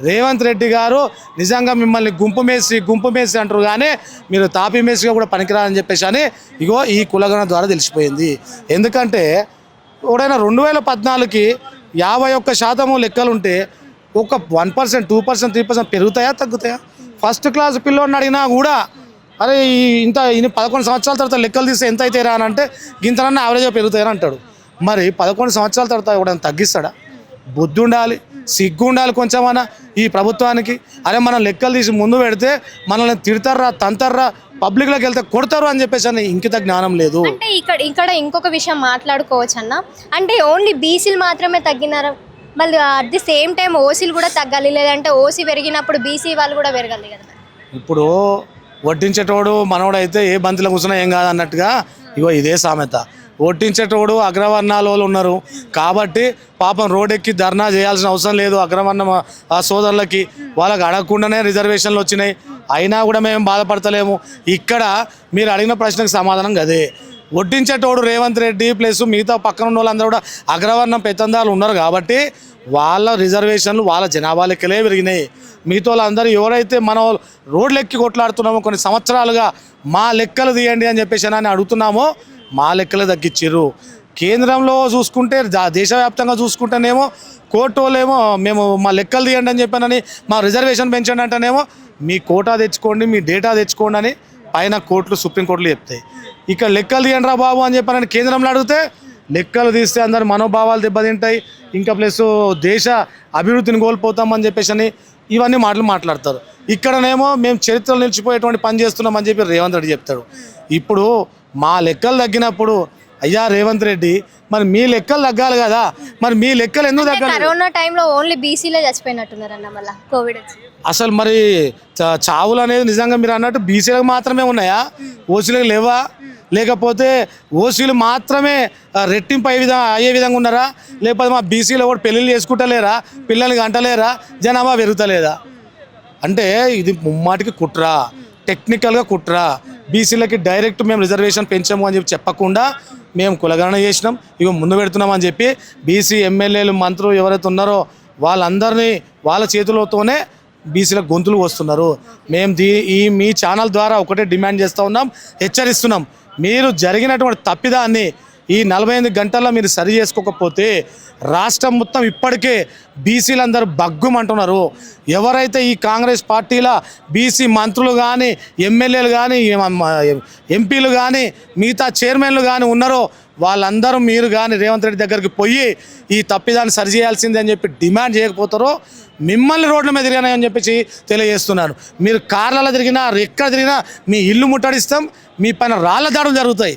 రేవంత్ రెడ్డి గారు నిజంగా మిమ్మల్ని గుంపు మేసి అంటారు కానీ మీరు తాపి మేసిగా కూడా పనికిరాలని చెప్పేసి అని ఇగో ఈ కులగణన ద్వారా తెలిసిపోయింది. ఎందుకంటే ఎవడైనా 2014కి 51% లెక్కలుంటే ఒక 1%, 2%, 3% పెరుగుతాయా తగ్గుతాయా? ఫస్ట్ క్లాస్ పిల్లోడిని అడిగినా కూడా అరే ఇంత 11 సంవత్సరాల తర్వాత లెక్కలు తీస్తే ఎంత అయితే రా అని అంటే గింతనన్నా యావరేజ్గా పెరుగుతాయని అంటాడు. మరి 11 సంవత్సరాల తర్వాత ఎవడైనా తగ్గిస్తాడా? బుద్ధి ఉండాలి, సిగ్గు ఉండాలి కొంచెమన్నా ఈ ప్రభుత్వానికి. అరే మనం లెక్కలు తీసి ముందు పెడితే మనల్ని తిడతారా, తంతారా, పబ్లిక్లోకి వెళ్తే కొడతారు అని చెప్పేసి అని ఇంకిత జ్ఞానం లేదు. అంటే ఇక్కడ ఇంకొక విషయం మాట్లాడుకోవచ్చు అన్న. అంటే ఓన్లీ బీసీలు మాత్రమే తగ్గినారు, మళ్ళీ అట్ ది సేమ్ టైం ఓసీలు కూడా తగ్గాలి, లేదంటే ఓసీ పెరిగినప్పుడు బీసీ వాళ్ళు కూడా పెరగాలి కదా. ఇప్పుడు వడ్డించేటోడు మనోడు అయితే ఏ బంతిలో కూర్చున్నా ఏం కాదు అన్నట్టుగా ఇగో ఇదే సామెత. ఓటించేటోడు అగ్రవర్ణాల వాళ్ళు ఉన్నారు కాబట్టి పాపం రోడ్డెక్కి ధర్నా చేయాల్సిన అవసరం లేదు. అగ్రవర్ణ ఆ సోదరులకి వాళ్ళకి అడగకుండానే రిజర్వేషన్లు వచ్చినాయి, అయినా కూడా మేము బాధపడతలేము. ఇక్కడ మీరు అడిగిన ప్రశ్నకు సమాధానం అదే. వడ్డించేటోడు రేవంత్ రెడ్డి ప్లస్ మిగతా పక్కన ఉన్న వాళ్ళందరూ కూడా అగ్రవర్ణం పెత్తందాలు ఉన్నారు కాబట్టి వాళ్ళ రిజర్వేషన్లు వాళ్ళ జనాభా లెక్కలే పెరిగినాయి. మిగతా వాళ్ళందరూ ఎవరైతే మనం రోడ్లు ఎక్కి కొట్లాడుతున్నామో కొన్ని సంవత్సరాలుగా మా లెక్కలు తీయండి అని చెప్పేసి అని అడుగుతున్నామో మా లెక్కలు తగ్గించారు. కేంద్రంలో చూసుకుంటే దేశవ్యాప్తంగా చూసుకుంటేనేమో కోర్టు వాళ్ళేమో మేము మా లెక్కలు తీయండి అని చెప్పానని మా రిజర్వేషన్ పెంచండి అంటేనేమో మీ కోటా తెచ్చుకోండి, మీ డేటా తెచ్చుకోండి అని పైన కోర్టులు, సుప్రీంకోర్టులు చెప్తాయి. ఇక్కడ లెక్కలు తీయండి రా బాబు అని చెప్పానని కేంద్రంలో అడిగితే లెక్కలు తీస్తే అందరి మనోభావాలు దెబ్బతింటాయి, ఇంకా ప్లస్ దేశ అభివృద్ధిని కోల్పోతామని చెప్పేసి అని ఇవన్నీ మాట్లాడతారు. ఇక్కడనేమో మేము చరిత్రలో నిలిచిపోయేటువంటి పని చేస్తున్నామని చెప్పి రేవంత్ రెడ్డి చెప్తాడు. ఇప్పుడు మా లెక్కలు తగ్గినప్పుడు అయ్యా రేవంత్ రెడ్డి మరి మీ లెక్కలు తగ్గాలి కదా, మరి మీ లెక్కలు ఎందుకు తగ్గాలి? కరోనా టైంలో ఓన్లీ బీసీలే చచ్చిపోయినట్టున్నారు అన్న, మళ్ళీ కోవిడ్ వచ్చి. అసలు మరి చావులు అనేది నిజంగా మీరు అన్నట్టు బీసీలకు మాత్రమే ఉన్నాయా, ఓసీలకు లేవా? లేకపోతే ఓసీలు మాత్రమే రెట్టింపు అయ్యే విధంగా ఉన్నారా? లేకపోతే మా బీసీలో కూడా పెళ్ళిళ్ళు చేసుకుంటలేరా, పిల్లల్ని గంటలేరా, జనాభా పెరుగుతలేదా? అంటే ఇది ముమ్మాటికి కుట్ర, టెక్నికల్గా కుట్ర. బీసీలకి డైరెక్ట్ మేము రిజర్వేషన్ పెంచాము అని చెప్పి చెప్పకుండా మేము కులగణన చేసినాం, ఇక ముందు పెడుతున్నామని చెప్పి బీసీ ఎమ్మెల్యేలు, మంత్రులు ఎవరైతే ఉన్నారో వాళ్ళందరినీ వాళ్ళ చేతులతోనే బీసీలకు గొంతులు వస్తున్నారు. మేము మీ ఛానల్ ద్వారా ఒకటే డిమాండ్ చేస్తూ ఉన్నాం, హెచ్చరిస్తున్నాం. మీరు జరిగినటువంటి తప్పిదాన్ని ఈ 48 గంటల్లో మీరు సరి చేసుకోకపోతే రాష్ట్రం మొత్తం ఇప్పటికే బీసీలందరూ బగ్గుమంటున్నారు. ఎవరైతే ఈ కాంగ్రెస్ పార్టీల బీసీ మంత్రులు కానీ, ఎమ్మెల్యేలు కానీ, ఎంపీలు కానీ, మిగతా చైర్మన్లు కానీ ఉన్నారో వాళ్ళందరూ మీరు కానీ రేవంత్ రెడ్డి దగ్గరికి పోయి ఈ తప్పిదాన్ని సరిచేయాల్సిందే అని చెప్పి డిమాండ్ చేయకపోతారో మిమ్మల్ని రోడ్ల మీద తిరిగానని చెప్పేసి తెలియజేస్తున్నాను. మీరు కార్లలో తిరిగినా, ఎక్కడ తిరిగినా మీ ఇల్లు ముట్టడిస్తాం, మీ పైన రాళ్ల దాడులు జరుగుతాయి.